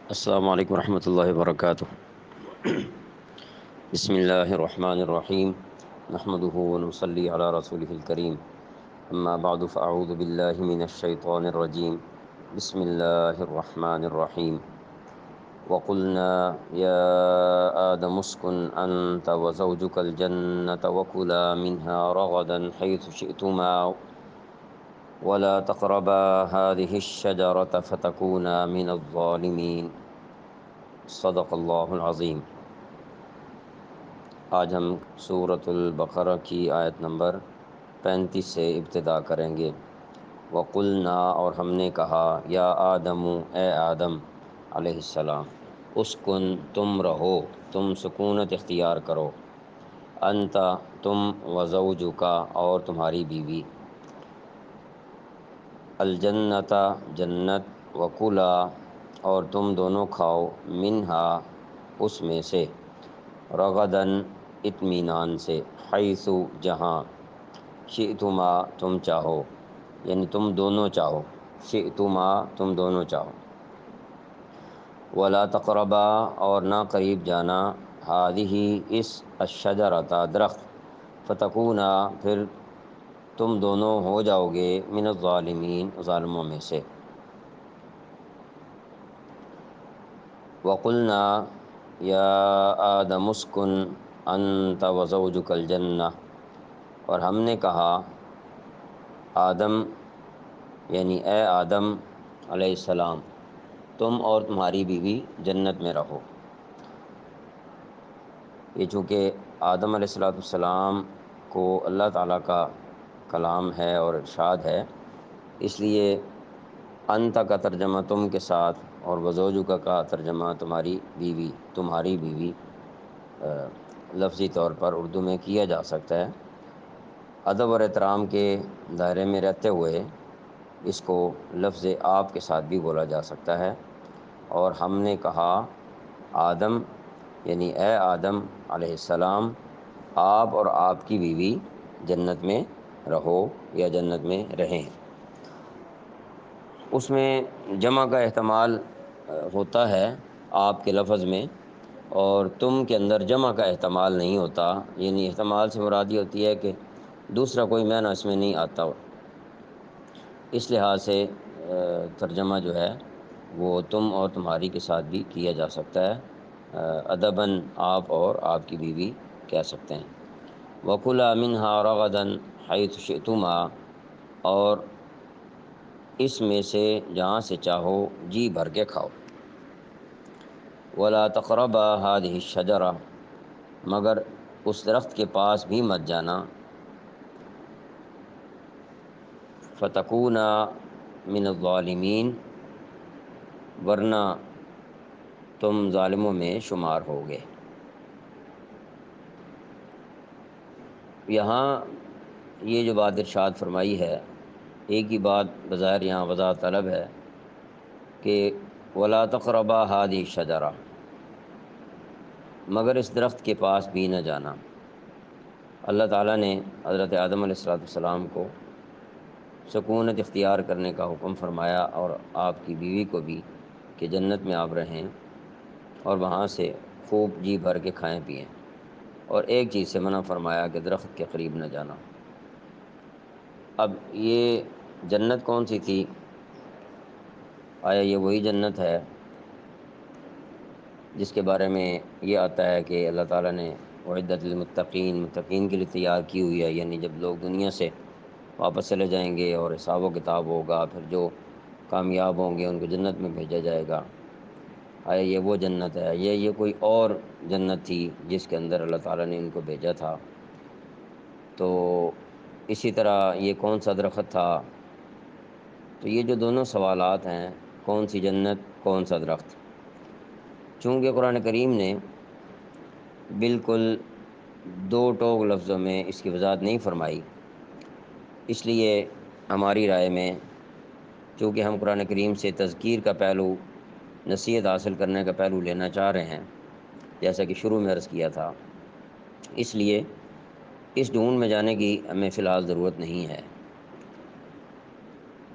السلام علیکم ورحمۃ اللہ وبرکاتہ۔ بسم اللہ الرحمن الرحیم، نحمده ونصلی علی رسولہ الکریم، اما بعد فاعوذ باللہ من الشیطان الرجیم، بسم اللہ الرحمن الرحیم۔ وقلنا یا آدم اسکن انت وزوجک الجنة وکلا منها رغدا حیث شئتما ولا تقربا هذه الشجرة فتكونا من الظالمین۔ صدق اللہ العظیم۔ آج ہم سورۃ البقرہ کی آیت نمبر 35 سے ابتدا کریں گے۔ وقلنا، اور ہم نے کہا، یا آدم، اے آدم علیہ السلام، اسکن، تم رہو، تم سکونت اختیار کرو، انت، تم، وزوجکا، اور تمہاری بیوی، الجنت، جنت، وکلا، اور تم دونوں کھاؤ، منہا، اس میں سے، رغدن، اطمینان سے، حیث، جہاں، شئتما، تم چاہو، یعنی تم دونوں چاہو، شئتما، تم دونوں چاہو، ولا تقربا، اور نہ قریب جانا، ہذہ، اس، الشجرۃ، درخت، فتکونا، پھر تم دونوں ہو جاؤ گے، من الظالمین، ظالموں میں سے۔ وقلنا یا آدم اسکن انت وزوجک الجنہ، اور ہم نے کہا، آدم، یعنی اے آدم علیہ السلام، تم اور تمہاری بیوی جنت میں رہو۔ یہ چونکہ آدم علیہ السلام کو اللہ تعالیٰ کا کلام ہے اور ارشاد ہے، اس لیے انت کا ترجمہ تم کے ساتھ، اور وزوجک کا ترجمہ تمہاری بیوی، تمہاری بیوی لفظی طور پر اردو میں کیا جا سکتا ہے۔ ادب اور احترام کے دائرے میں رہتے ہوئے اس کو لفظ آپ کے ساتھ بھی بولا جا سکتا ہے۔ اور ہم نے کہا، آدم، یعنی اے آدم علیہ السلام، آپ اور آپ کی بیوی جنت میں رہو یا جنت میں رہیں۔ اس میں جمع کا احتمال ہوتا ہے آپ کے لفظ میں، اور تم کے اندر جمع کا احتمال نہیں ہوتا، یعنی احتمال سے مراد یہ ہوتی ہے کہ دوسرا کوئی معنی اس میں نہیں آتا۔ اس لحاظ سے ترجمہ جو ہے وہ تم اور تمہاری کے ساتھ بھی کیا جا سکتا ہے، ادباً آپ اور آپ کی بیوی کہہ سکتے ہیں۔ وَكُلَا مِنْهَا رَغَدًا حَيْثُ شِئْتُمَا، اور اس میں سے جہاں سے چاہو جی بھر کے کھاؤ۔ وَلَا تَقْرَبَا هَٰذِهِ الشَّجَرَةَ، مگر اس درخت کے پاس بھی مت جانا، فَتَكُونَا مِنَ الظَّالِمِينَ، ورنہ تم ظالموں میں شمار ہوگے۔ یہاں یہ جو بات ارشاد فرمائی ہے، ایک ہی بات بظاہر یہاں وضاحت طلب ہے کہ وَلَا تَقْرَبَا هَٰذِهِ الشَّجَرَةَ، مگر اس درخت کے پاس بھی نہ جانا۔ اللہ تعالیٰ نے حضرت آدم علیہ السلام کو سکونت اختیار کرنے کا حکم فرمایا، اور آپ کی بیوی کو بھی، کہ جنت میں آپ رہیں اور وہاں سے خوب جی بھر کے کھائیں پئیں، اور ایک چیز سے منع فرمایا کہ درخت کے قریب نہ جانا۔ اب یہ جنت کون سی تھی؟ آیا یہ وہی جنت ہے جس کے بارے میں یہ آتا ہے کہ اللہ تعالیٰ نے اعدت للمتقین، متقین کے لیے تیار کی ہوئی ہے، یعنی جب لوگ دنیا سے واپس چلے جائیں گے اور حساب و کتاب ہوگا، پھر جو کامیاب ہوں گے ان کو جنت میں بھیجا جائے گا۔ آیا یہ وہ جنت ہے؟ یہ کوئی اور جنت تھی جس کے اندر اللہ تعالیٰ نے ان کو بھیجا تھا؟ تو اسی طرح یہ کون سا درخت تھا؟ تو یہ جو دونوں سوالات ہیں، کون سی جنت، کون سا درخت، چونکہ قرآن کریم نے بالکل دو ٹوک لفظوں میں اس کی وضاحت نہیں فرمائی، اس لیے ہماری رائے میں، چونکہ ہم قرآن کریم سے تذکیر کا پہلو، نصیحت حاصل کرنے کا پہلو لینا چاہ رہے ہیں، جیسا کہ شروع میں عرض کیا تھا، اس لیے اس ڈھونڈ میں جانے کی ہمیں فی الحال ضرورت نہیں ہے۔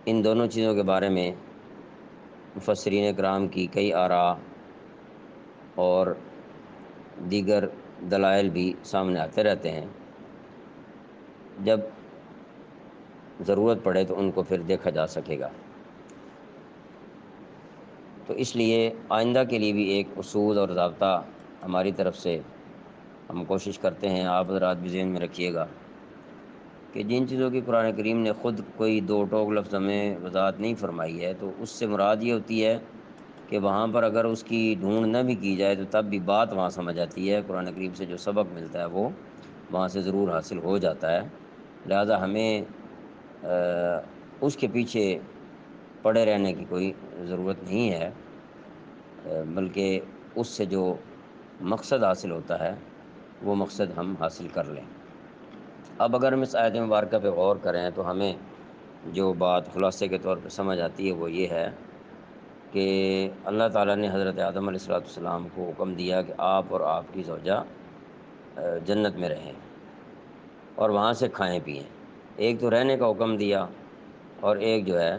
ان دونوں چیزوں کے بارے میں مفسرین کرام کی کئی آراء اور دیگر دلائل بھی سامنے آتے رہتے ہیں، جب ضرورت پڑے تو ان کو پھر دیکھا جا سکے گا۔ تو اس لیے آئندہ کے لیے بھی ایک اصول اور ضابطہ ہماری طرف سے ہم کوشش کرتے ہیں، آپ حضرات بھی ذہن میں رکھیے گا کہ جن چیزوں کی قرآن کریم نے خود کوئی دو ٹوک لفظ میں وضاحت نہیں فرمائی ہے، تو اس سے مراد یہ ہوتی ہے کہ وہاں پر اگر اس کی ڈھونڈ نہ بھی کی جائے تو تب بھی بات وہاں سمجھ آتی ہے، قرآن کریم سے جو سبق ملتا ہے وہ وہاں سے ضرور حاصل ہو جاتا ہے۔ لہذا ہمیں اس کے پیچھے پڑے رہنے کی کوئی ضرورت نہیں ہے، بلکہ اس سے جو مقصد حاصل ہوتا ہے وہ مقصد ہم حاصل کر لیں۔ اب اگر ہم اس آیت مبارکہ پہ غور کریں تو ہمیں جو بات خلاصے کے طور پہ سمجھ آتی ہے وہ یہ ہے کہ اللہ تعالیٰ نے حضرت آدم علیہ السلام کو حکم دیا کہ آپ اور آپ کی زوجہ جنت میں رہیں اور وہاں سے کھائیں پئیں۔ ایک تو رہنے کا حکم دیا اور ایک جو ہے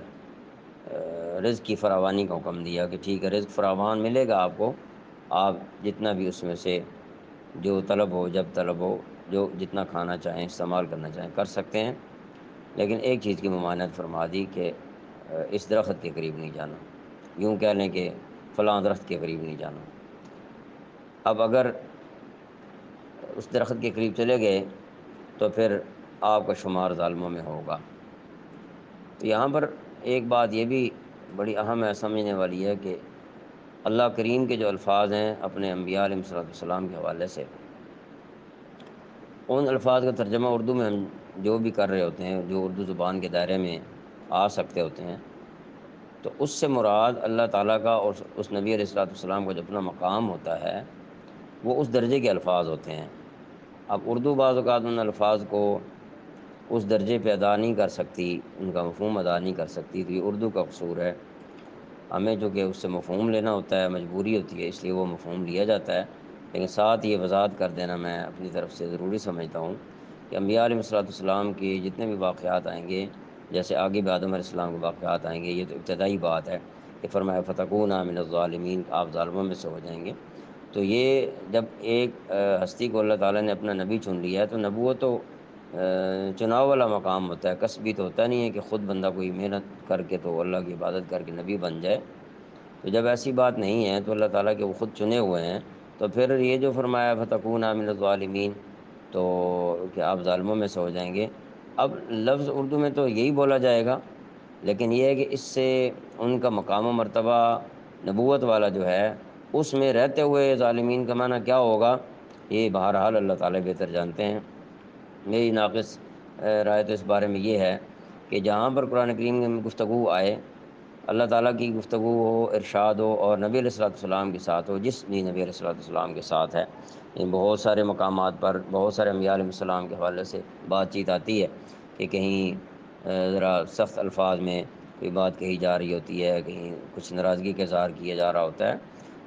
رزق کی فراوانی کا حکم دیا کہ ٹھیک ہے رزق فراوان ملے گا آپ کو، آپ جتنا بھی اس میں سے جو طلب ہو، جب طلب ہو، جو جتنا کھانا چاہیں، استعمال کرنا چاہیں کر سکتے ہیں، لیکن ایک چیز کی ممانعت فرما دی کہ اس درخت کے قریب نہیں جانا، یوں کہہ لیں کہ فلاں درخت کے قریب نہیں جانا۔ اب اگر اس درخت کے قریب چلے گئے تو پھر آپ کا شمار ظالموں میں ہوگا۔ تو یہاں پر ایک بات یہ بھی بڑی اہم ہے، سمجھنے والی ہے کہ اللہ کریم کے جو الفاظ ہیں اپنے انبیاء علیہ السلام کے حوالے سے، ان الفاظ کا ترجمہ اردو میں ہم جو بھی کر رہے ہوتے ہیں، جو اردو زبان کے دائرے میں آ سکتے ہوتے ہیں، تو اس سے مراد اللہ تعالیٰ کا اور اس نبی علیہ السلام کا جو اپنا مقام ہوتا ہے وہ اس درجے کے الفاظ ہوتے ہیں۔ اب اردو بعض اوقات ان الفاظ کو اس درجے پہ ادا نہیں کر سکتی، ان کا مفہوم ادا نہیں کر سکتی، تو یہ اردو کا قصور ہے۔ ہمیں جو کہ اس سے مفہوم لینا ہوتا ہے، مجبوری ہوتی ہے، اس لیے وہ مفہوم لیا جاتا ہے، لیکن ساتھ یہ وضاحت کر دینا میں اپنی طرف سے ضروری سمجھتا ہوں کہ انبیاء علیہ السلام کی جتنے بھی واقعات آئیں گے، جیسے آگے بھی آدم علیہ السلام کے واقعات آئیں گے، یہ تو ابتدائی بات ہے کہ فرمایا فتکون من الظالمین، آپ ظالموں میں سے ہو جائیں گے۔ تو یہ جب ایک ہستی کو اللہ تعالیٰ نے اپنا نبی چن لیا ہے تو نبوت تو چناؤ والا مقام ہوتا ہے، کسبی تو ہوتا نہیں ہے کہ خود بندہ کوئی محنت کر کے تو اللہ کی عبادت کر کے نبی بن جائے۔ تو جب ایسی بات نہیں ہے تو اللہ تعالیٰ کے وہ خود چنے ہوئے ہیں، تو پھر یہ جو فرمایا فتکون من الظالمین، تو کہ آپ ظالموں میں سے ہو جائیں گے، اب لفظ اردو میں تو یہی بولا جائے گا، لیکن یہ ہے کہ اس سے ان کا مقام و مرتبہ نبوت والا جو ہے اس میں رہتے ہوئے ظالمین کا معنی کیا ہوگا، یہ بہرحال اللہ تعالیٰ بہتر جانتے ہیں۔ میری ناقص رائے تو اس بارے میں یہ ہے کہ جہاں پر قرآن کریم میں گفتگو آئے، اللہ تعالیٰ کی گفتگو ہو، ارشاد ہو، اور نبی علیہ السلام کے ساتھ ہو، جس بھی نبی علیہ السلام کے ساتھ ہے، بہت سارے مقامات پر بہت سارے انبیاء علیہ السلام کے حوالے سے بات چیت آتی ہے کہ کہیں ذرا سخت الفاظ میں کوئی بات کہی جا رہی ہوتی ہے، کہیں کچھ ناراضگی کا اظہار کیا جا رہا ہوتا ہے،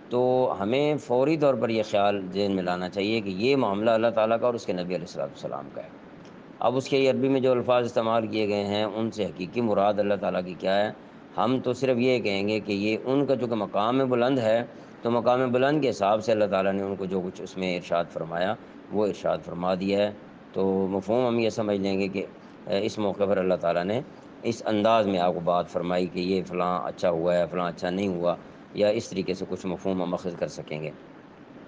تو ہمیں فوری طور پر یہ خیال ذہن میں لانا چاہیے کہ یہ معاملہ اللہ تعالیٰ کا اور اس کے نبی علیہ السلام کا ہے۔ اب اس کے عربی میں جو الفاظ استعمال کیے گئے ہیں ان سے حقیقی مراد اللہ تعالیٰ کی کیا ہے، ہم تو صرف یہ کہیں گے کہ یہ ان کا جو کہ مقام بلند ہے، تو مقام بلند کے حساب سے اللہ تعالیٰ نے ان کو جو کچھ اس میں ارشاد فرمایا وہ ارشاد فرما دیا ہے۔ تو مفہوم ہم یہ سمجھ لیں گے کہ اس موقع پر اللہ تعالیٰ نے اس انداز میں آپ کو بات فرمائی کہ یہ فلاں اچھا ہوا ہے، فلاں اچھا نہیں ہوا، یا اس طریقے سے کچھ مفہوم ہم اخذ کر سکیں گے،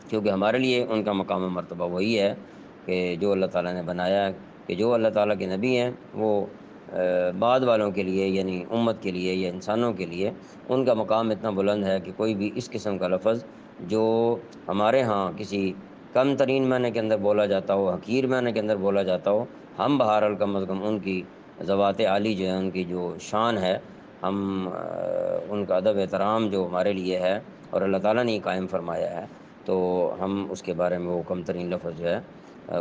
کیونکہ ہمارے لیے ان کا مقام و مرتبہ وہی ہے کہ جو اللہ تعالیٰ نے بنایا ہے، کہ جو اللہ تعالیٰ کے نبی ہیں وہ بعد والوں کے لیے یعنی امت کے لیے یا انسانوں کے لیے ان کا مقام اتنا بلند ہے کہ کوئی بھی اس قسم کا لفظ جو ہمارے ہاں کسی کم ترین معنی کے اندر بولا جاتا ہو، حقیر معنی کے اندر بولا جاتا ہو، ہم بہرحال کم از کم ان کی ذوات عالی جو ہے، ان کی جو شان ہے، ہم ان کا ادب احترام جو ہمارے لیے ہے اور اللہ تعالیٰ نے قائم فرمایا ہے، تو ہم اس کے بارے میں وہ کم ترین لفظ جو ہے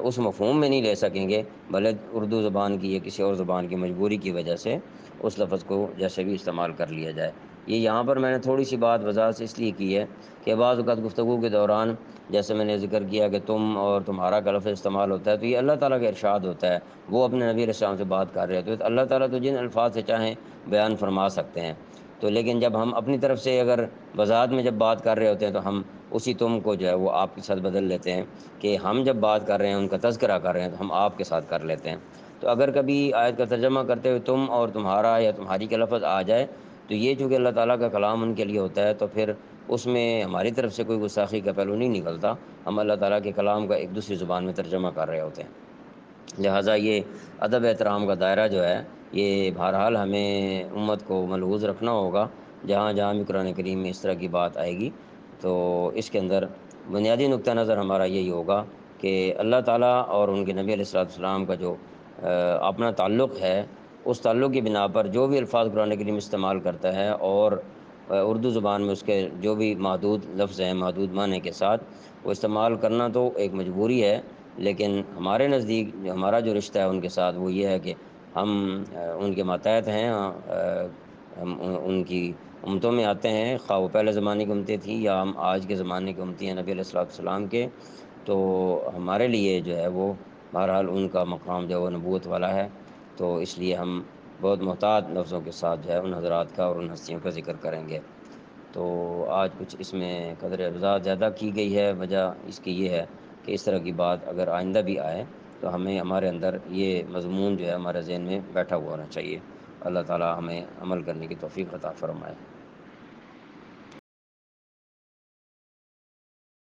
اس مفہوم میں نہیں لے سکیں گے، بھلے اردو زبان کی یا کسی اور زبان کی مجبوری کی وجہ سے اس لفظ کو جیسے بھی استعمال کر لیا جائے۔ یہ یہاں پر میں نے تھوڑی سی بات وضاحت سے اس لیے کی ہے کہ بعض اوقات گفتگو کے دوران جیسے میں نے ذکر کیا کہ تم اور تمہارا کا لفظ استعمال ہوتا ہے، تو یہ اللہ تعالیٰ کا ارشاد ہوتا ہے، وہ اپنے نبی علیہ السلام سے بات کر رہے ہوتے ہیں، تو اللہ تعالیٰ تو جن الفاظ سے چاہیں بیان فرما سکتے ہیں۔ تو لیکن جب ہم اپنی طرف سے اگر وضاحت میں جب بات کر رہے ہوتے ہیں تو ہم اسی تم کو جو ہے وہ آپ کے ساتھ بدل لیتے ہیں، کہ ہم جب بات کر رہے ہیں ان کا تذکرہ کر رہے ہیں تو ہم آپ کے ساتھ کر لیتے ہیں۔ تو اگر کبھی آیت کا ترجمہ کرتے ہوئے تم اور تمہارا یا تمہاری کا لفظ آ جائے تو یہ چونکہ اللہ تعالیٰ کا کلام ان کے لیے ہوتا ہے تو پھر اس میں ہماری طرف سے کوئی گستاخی کا پہلو نہیں نکلتا، ہم اللہ تعالیٰ کے کلام کا ایک دوسری زبان میں ترجمہ کر رہے ہوتے ہیں۔ لہٰذا یہ ادب احترام کا دائرہ جو ہے یہ بہرحال ہمیں امت کو ملحوظ رکھنا ہوگا۔ جہاں جہاں بھی قرآن کریم میں اس طرح کی بات آئے گی تو اس کے اندر بنیادی نقطہ نظر ہمارا یہی ہوگا کہ اللہ تعالیٰ اور ان کے نبی علیہ الصلوۃ والسلام کا جو اپنا تعلق ہے، اس تعلق کی بنا پر جو بھی الفاظ قرآن کریم استعمال کرتا ہے اور اردو زبان میں اس کے جو بھی محدود لفظ ہیں محدود معنی کے ساتھ وہ استعمال کرنا تو ایک مجبوری ہے، لیکن ہمارے نزدیک ہمارا جو رشتہ ہے ان کے ساتھ وہ یہ ہے کہ ہم ان کے ماتحت ہیں، ہم ان کی امتوں میں آتے ہیں، خواہ وہ پہلے زمانے کی امتیں تھیں یا ہم آج کے زمانے کی امتی ہیں نبی علیہ الصلوۃ والسلام کے، تو ہمارے لیے جو ہے وہ بہرحال ان کا مقام جو ہے وہ نبوت والا ہے۔ تو اس لیے ہم بہت محتاط لفظوں کے ساتھ جو ہے ان حضرات کا اور ان ہستیوں کا ذکر کریں گے۔ تو آج کچھ اس میں قدر وضاحت زیادہ کی گئی ہے، وجہ اس کی یہ ہے کہ اس طرح کی بات اگر آئندہ بھی آئے تو ہمیں ہمارے اندر یہ مضمون جو ہے ہمارے ذہن میں بیٹھا ہوا ہونا چاہیے۔ اللہ تعالیٰ ہمیں عمل کرنے کی توفیق عطا فرمائے۔